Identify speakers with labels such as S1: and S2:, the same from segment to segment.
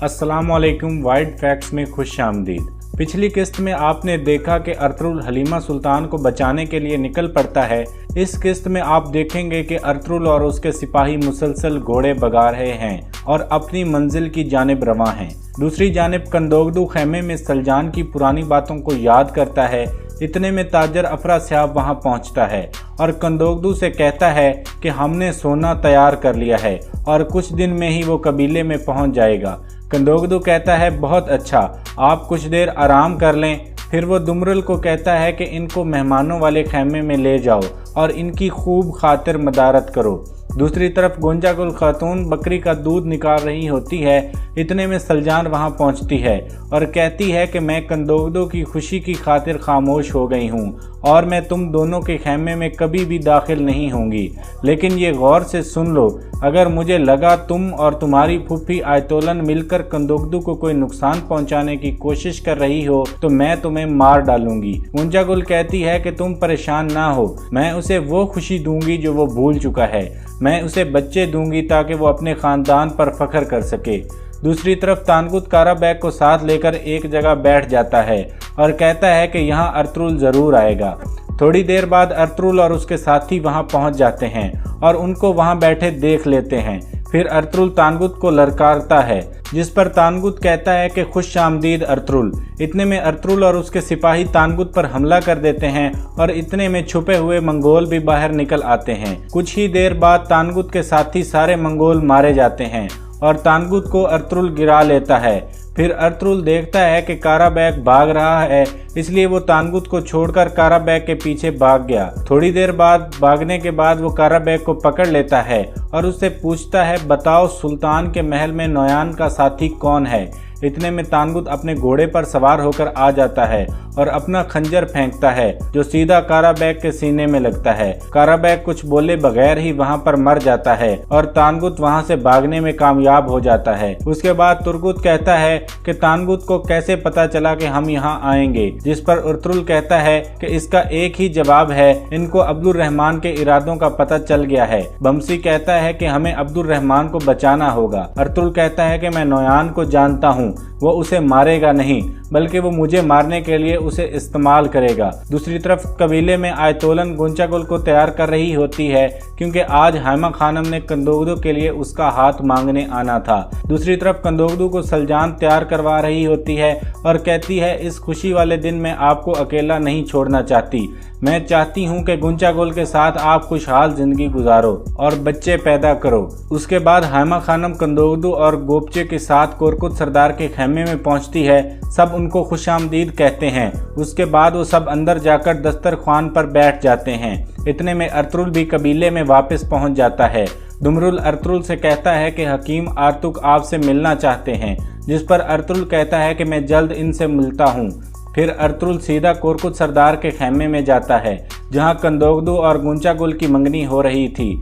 S1: अस्सलामुअलैकुम। Wide facts में खुश आमदीद। पिछली किस्त में आपने देखा कि अर्तुगरुल हलीमा सुल्तान को बचाने के लिए निकल पड़ता है। इस किस्त में आप देखेंगे कि अर्तुगरुल और उसके सिपाही मुसलसल घोड़े भगा रहे हैं और अपनी मंजिल की जानिब रवां हैं। दूसरी जानिब कंदोगदू खैमे में सलजान की पुरानी बातों को याद करता है। इतने में ताजर अफरा साहब वहां पहुंचता है और कंदोगदू से कहता है कि हमने सोना तैयार कर लिया है और कुछ दिन में ही वो कबीले में पहुंच जाएगा। कंदोगदू कहता है बहुत अच्छा, आप कुछ देर आराम कर लें। फिर वो दुमरुल को कहता है कि इनको मेहमानों वाले खैमे में ले जाओ और इनकी खूब खातिर मदारत करो। दूसरी तरफ गोंजागुल खातून बकरी का दूध निकाल रही होती है। इतने में सलजान वहां पहुंचती है और कहती है कि मैं कंदोगदू की खुशी की खातिर खामोश हो गई हूं और मैं तुम दोनों के खैमे में कभी भी दाखिल नहीं होंगी। लेकिन ये गौर से सुन लो, अगर मुझे लगा तुम और तुम्हारी फूफी आयतोलन मिलकर कंदोगदू को कोई नुकसान पहुंचाने की कोशिश कर रही हो तो मैं तुम्हें मार डालूंगी। गोंजागुल कहती है कि तुम परेशान ना हो, मैं उसे वो खुशी दूंगी जो वो भूल चुका है। मैं उसे बच्चे दूंगी ताकि वो अपने खानदान पर फख्र कर सके। दूसरी तरफ तानगुत काराबैग को साथ लेकर एक जगह बैठ जाता है और कहता है कि यहाँ अर्तुगरुल जरूर आएगा। थोड़ी देर बाद अर्तुगरुल और उसके साथी वहां पहुंच जाते हैं और उनको वहां बैठे देख लेते हैं। फिर अर्तुगरुल तानगुत को ललकारता है, जिस पर तानगुत कहता है कि खुश आमदीद अर्तुगरुल। इतने में अर्तुगरुल और उसके सिपाही तानगुत पर हमला कर देते हैं और इतने में छुपे हुए मंगोल भी बाहर निकल आते हैं। कुछ ही देर बाद तानगुत के साथी सारे मंगोल मारे जाते हैं और तानगुत को अर्तुगरुल गिरा लेता है। फिर अर्तुगरुल देखता है कि काराबैग भाग रहा है, इसलिए वो तानगुत को छोड़कर काराबैग के पीछे भाग गया। थोड़ी देर बाद भागने के बाद वो काराबैग को पकड़ लेता है और उससे पूछता है बताओ सुल्तान के महल में नोयान का साथी कौन है। इतने में तानगुत अपने घोड़े पर सवार होकर आ जाता है और अपना खंजर फेंकता है जो सीधा काराबैग के सीने में लगता है। काराबैग कुछ बोले बगैर ही वहां पर मर जाता है और तानगुत वहां से भागने में कामयाब हो जाता है। उसके बाद तुर्गुत कहता है कि तानगुत को कैसे पता चला कि हम यहाँ आएंगे, जिस पर अर्तुगरुल कहता है कि इसका एक ही जवाब है, इनको अब्दुल रहमान के इरादों का पता चल गया है। बमसी कहता है कि हमें अब्दुल रहमान को बचाना होगा। अर्तुगरुल कहता है कि मैं नोयान को जानता हूँ, वो उसे मारेगा नहीं बल्कि वो मुझे मारने के लिए उसे इस्तेमाल करेगा। दूसरी तरफ कबीले में आयतोलन गोंजागुल को तैयार कर रही होती है क्योंकि आज हाइमा खानम ने कंदोगदू के लिए उसका हाथ मांगने आना था। दूसरी तरफ कंदोगदू को सलजान तैयार करवा रही होती है और कहती है इस खुशी वाले दिन में आपको अकेला नहीं छोड़ना चाहती। मैं चाहती हूँ कि गोंजागुल के साथ आप खुशहाल जिंदगी गुजारो और बच्चे पैदा करो। उसके बाद हाइमा खानम कंदोगदू और गोपचे के साथ कोरकुत सरदार के खैमे में पहुँचती है। सब उनको खुशामदीद कहते हैं। उसके बाद वो सब अंदर जाकर दस्तरख्वान पर बैठ जाते हैं। इतने में अर्तुगरुल भी कबीले में वापस पहुंच जाता है। दुमरुल अर्तुगरुल से कहता है कि हकीम आर्तुक आपसे मिलना चाहते हैं, जिस पर अर्तुगरुल कहता है कि मैं जल्द इनसे मिलता हूं। फिर अर्तुगरुल सीधा कोरकुत सरदार के खैमे में जाता है जहां कंदोगदू और गोंजागुल की मंगनी हो रही थी।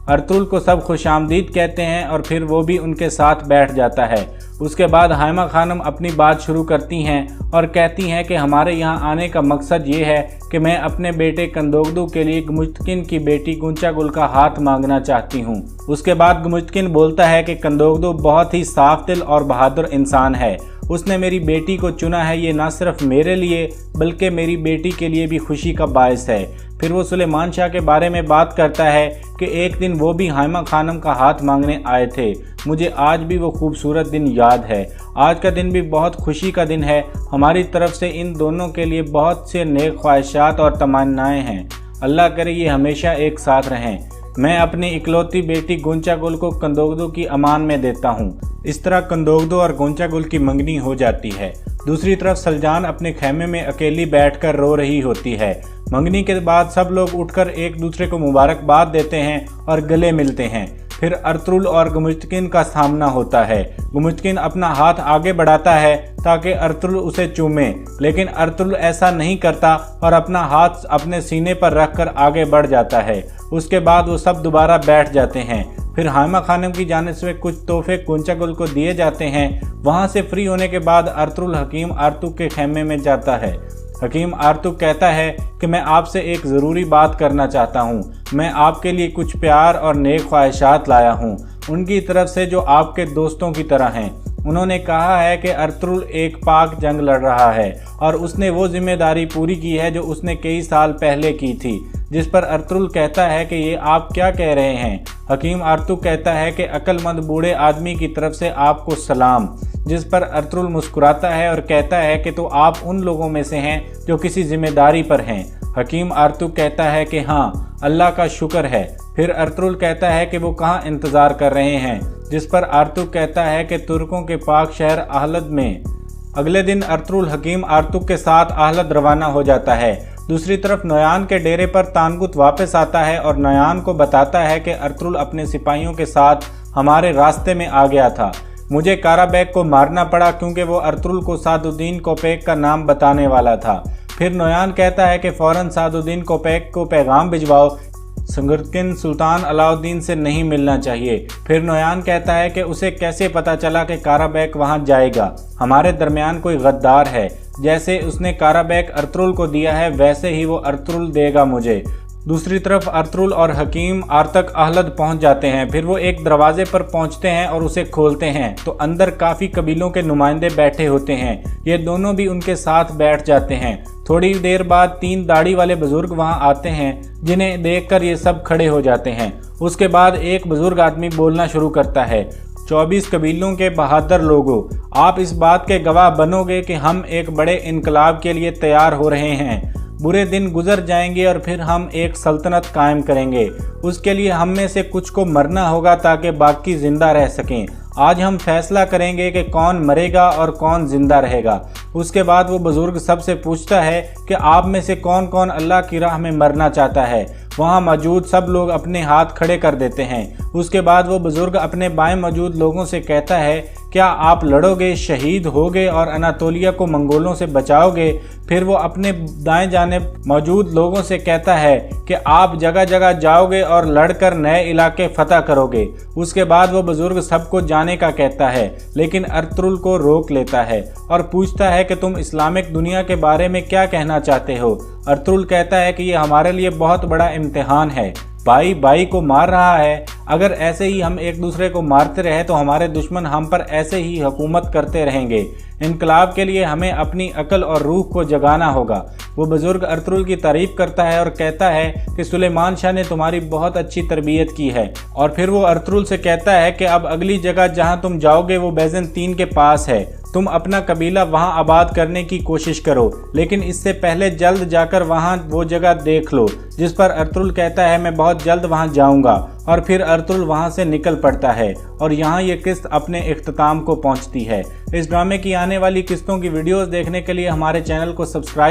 S1: अर्तुगरुल को सब खुशामदीद कहते हैं और फिर वो भी उनके साथ बैठ जाता है। उसके बाद हाइमा खानम अपनी बात शुरू करती हैं और कहती हैं कि हमारे यहाँ आने का मकसद ये है कि मैं अपने बेटे कंदोगदू के लिए गुमुश्तकिन की बेटी गोंजागुल का हाथ मांगना चाहती हूँ। उसके बाद गुमुश्तकिन बोलता है कि कंदोगदू बहुत ही साफ दिल और बहादुर इंसान है। उसने मेरी बेटी को चुना है, ये न सिर्फ मेरे लिए बल्कि मेरी बेटी के लिए भी खुशी का बायस है। फिर वो सुलेमान शाह के बारे में बात करता है कि एक दिन वो भी हाइमा खानम का हाथ मांगने आए थे। मुझे आज भी वो खूबसूरत दिन याद है। आज का दिन भी बहुत खुशी का दिन है। हमारी तरफ से इन दोनों के लिए बहुत से नेक ख्वाहिशात और तमन्नाएं हैं। अल्लाह करे ये हमेशा एक साथ रहें। मैं अपनी इकलौती बेटी गोंजागुल को कंदोगदू की अमान में देता हूँ। इस तरह कंदोगदू और गोंजागुल की मंगनी हो जाती है। दूसरी तरफ सलजान अपने खैमे में अकेली बैठकर रो रही होती है। मंगनी के बाद सब लोग उठकर एक दूसरे को मुबारकबाद देते हैं और गले मिलते हैं। फिर अर्तुगरुल और गुमुश्तकिन का सामना होता है। गुमुश्तकिन अपना हाथ आगे बढ़ाता है ताकि अर्तुगरुल उसे चूमे, लेकिन अर्तुगरुल ऐसा नहीं करता और अपना हाथ अपने सीने पर रखकर आगे बढ़ जाता है। उसके बाद वो सब दोबारा बैठ जाते हैं। फिर हाइमा खानम की जानिब से कुछ तोहफे गोंजागुल को दिए जाते हैं। वहाँ से फ्री होने के बाद अर्तुगरुल हकीम आर्तुक के खैमे में जाता है। हकीम आर्तुक कहता है कि मैं आपसे एक ज़रूरी बात करना चाहता हूँ। मैं आपके लिए कुछ प्यार और नेक ख्वाहिशात लाया हूँ, उनकी तरफ से जो आपके दोस्तों की तरह हैं। उन्होंने कहा है कि अर्तुगरुल एक पाक जंग लड़ रहा है और उसने वो जिम्मेदारी पूरी की है जो उसने कई साल पहले की थी। जिस पर अर्तुगरुल कहता है कि ये आप क्या कह रहे हैं। हकीम आर्तुग कहता है कि अक्लमंद बूढ़े आदमी की तरफ से आपको सलाम। जिस पर अर्तुगरुल मुस्कुराता है और कहता है कि तो आप उन लोगों में से हैं जो किसी जिम्मेदारी पर हैं। हकीम आर्तुग कहता है कि हाँ, अल्लाह का शुक्र है। फिर अर्तुगरुल कहता है कि वो कहाँ इंतज़ार कर रहे हैं। जिस पर आर्तुग कहता है कि तुर्कों के पाक शहर आहलद में। अगले दिन अर्तुगरुल हकीम आर्तुग के साथ आहलद रवाना हो जाता है। दूसरी तरफ नोयान के डेरे पर तानगुत वापस आता है और नोयान को बताता है कि अर्तुगरुल अपने सिपाहियों के साथ हमारे रास्ते में आ गया था। मुझे काराबैग को मारना पड़ा क्योंकि वो अर्तुगरुल को सादुद्दीन कोपेक का नाम बताने वाला था। फिर नोयान कहता है कि फ़ौरन सादुद्दीन कोपेक को पैगाम भिजवाओ, संगरकिन सुल्तान अलाउद्दीन से नहीं मिलना चाहिए। फिर नोयान कहता है कि उसे कैसे पता चला कि काराबैग वहां जाएगा। हमारे दरमियान कोई गद्दार है, जैसे उसने काराबैग अर्तुगरुल को दिया है वैसे ही वो अर्तुगरुल देगा मुझे। दूसरी तरफ अर्तुगरुल और हकीम आर्तक आहलद पहुंच जाते हैं। फिर वो एक दरवाजे पर पहुंचते हैं और उसे खोलते हैं तो अंदर काफ़ी कबीलों के नुमाइंदे बैठे होते हैं। ये दोनों भी उनके साथ बैठ जाते हैं। थोड़ी देर बाद 3 दाढ़ी वाले बुजुर्ग वहां आते हैं, जिन्हें देखकर ये सब खड़े हो जाते हैं। उसके बाद एक बुजुर्ग आदमी बोलना शुरू करता है, 24 कबीलों के बहादुर लोगों, आप इस बात के गवाह बनोगे कि हम एक बड़े इनकलाब के लिए तैयार हो रहे हैं। बुरे दिन गुजर जाएंगे और फिर हम एक सल्तनत कायम करेंगे। उसके लिए हम में से कुछ को मरना होगा ताकि बाकी जिंदा रह सकें। आज हम फैसला करेंगे कि कौन मरेगा और कौन जिंदा रहेगा। उसके बाद वो बुजुर्ग सबसे पूछता है कि आप में से कौन कौन अल्लाह की राह में मरना चाहता है। वहाँ मौजूद सब लोग अपने हाथ खड़े कर देते हैं। उसके बाद वो बुजुर्ग अपने बाएं मौजूद लोगों से कहता है, क्या आप लड़ोगे, शहीद होगे और अनातोलिया को मंगोलों से बचाओगे। फिर वो अपने दाएं जानिब मौजूद लोगों से कहता है कि आप जगह जगह जाओगे और लड़कर नए इलाके फतह करोगे। उसके बाद वो बुजुर्ग सबको जाने का कहता है, लेकिन अर्तुगरुल को रोक लेता है और पूछता है कि तुम इस्लामिक दुनिया के बारे में क्या कहना चाहते हो। अर्तुगरुल कहता है कि ये हमारे लिए बहुत बड़ा इम्तिहान है। भाई भाई को मार रहा है। अगर ऐसे ही हम एक दूसरे को मारते रहे तो हमारे दुश्मन हम पर ऐसे ही हुकूमत करते रहेंगे। इनकलाब के लिए हमें अपनी अकल और रूह को जगाना होगा। वो बुजुर्ग अर्तुगरुल की तारीफ करता है और कहता है कि सुलेमान शाह ने तुम्हारी बहुत अच्छी तरबियत की है। और फिर वो अर्तुगरुल से कहता है कि अब अगली जगह जहाँ तुम जाओगे वो बैजेंतीन के पास है। तुम अपना कबीला वहां आबाद करने की कोशिश करो, लेकिन इससे पहले जल्द जाकर वहां वो जगह देख लो। जिस पर अर्तुगरुल कहता है, मैं बहुत जल्द वहां जाऊंगा। और फिर अर्तुगरुल वहां से निकल पड़ता है और यहाँ ये किस्त अपने इख्तिताम को पहुंचती है। इस ड्रामे की आने वाली किस्तों की वीडियोस देखने के लिए हमारे चैनल को सब्सक्राइब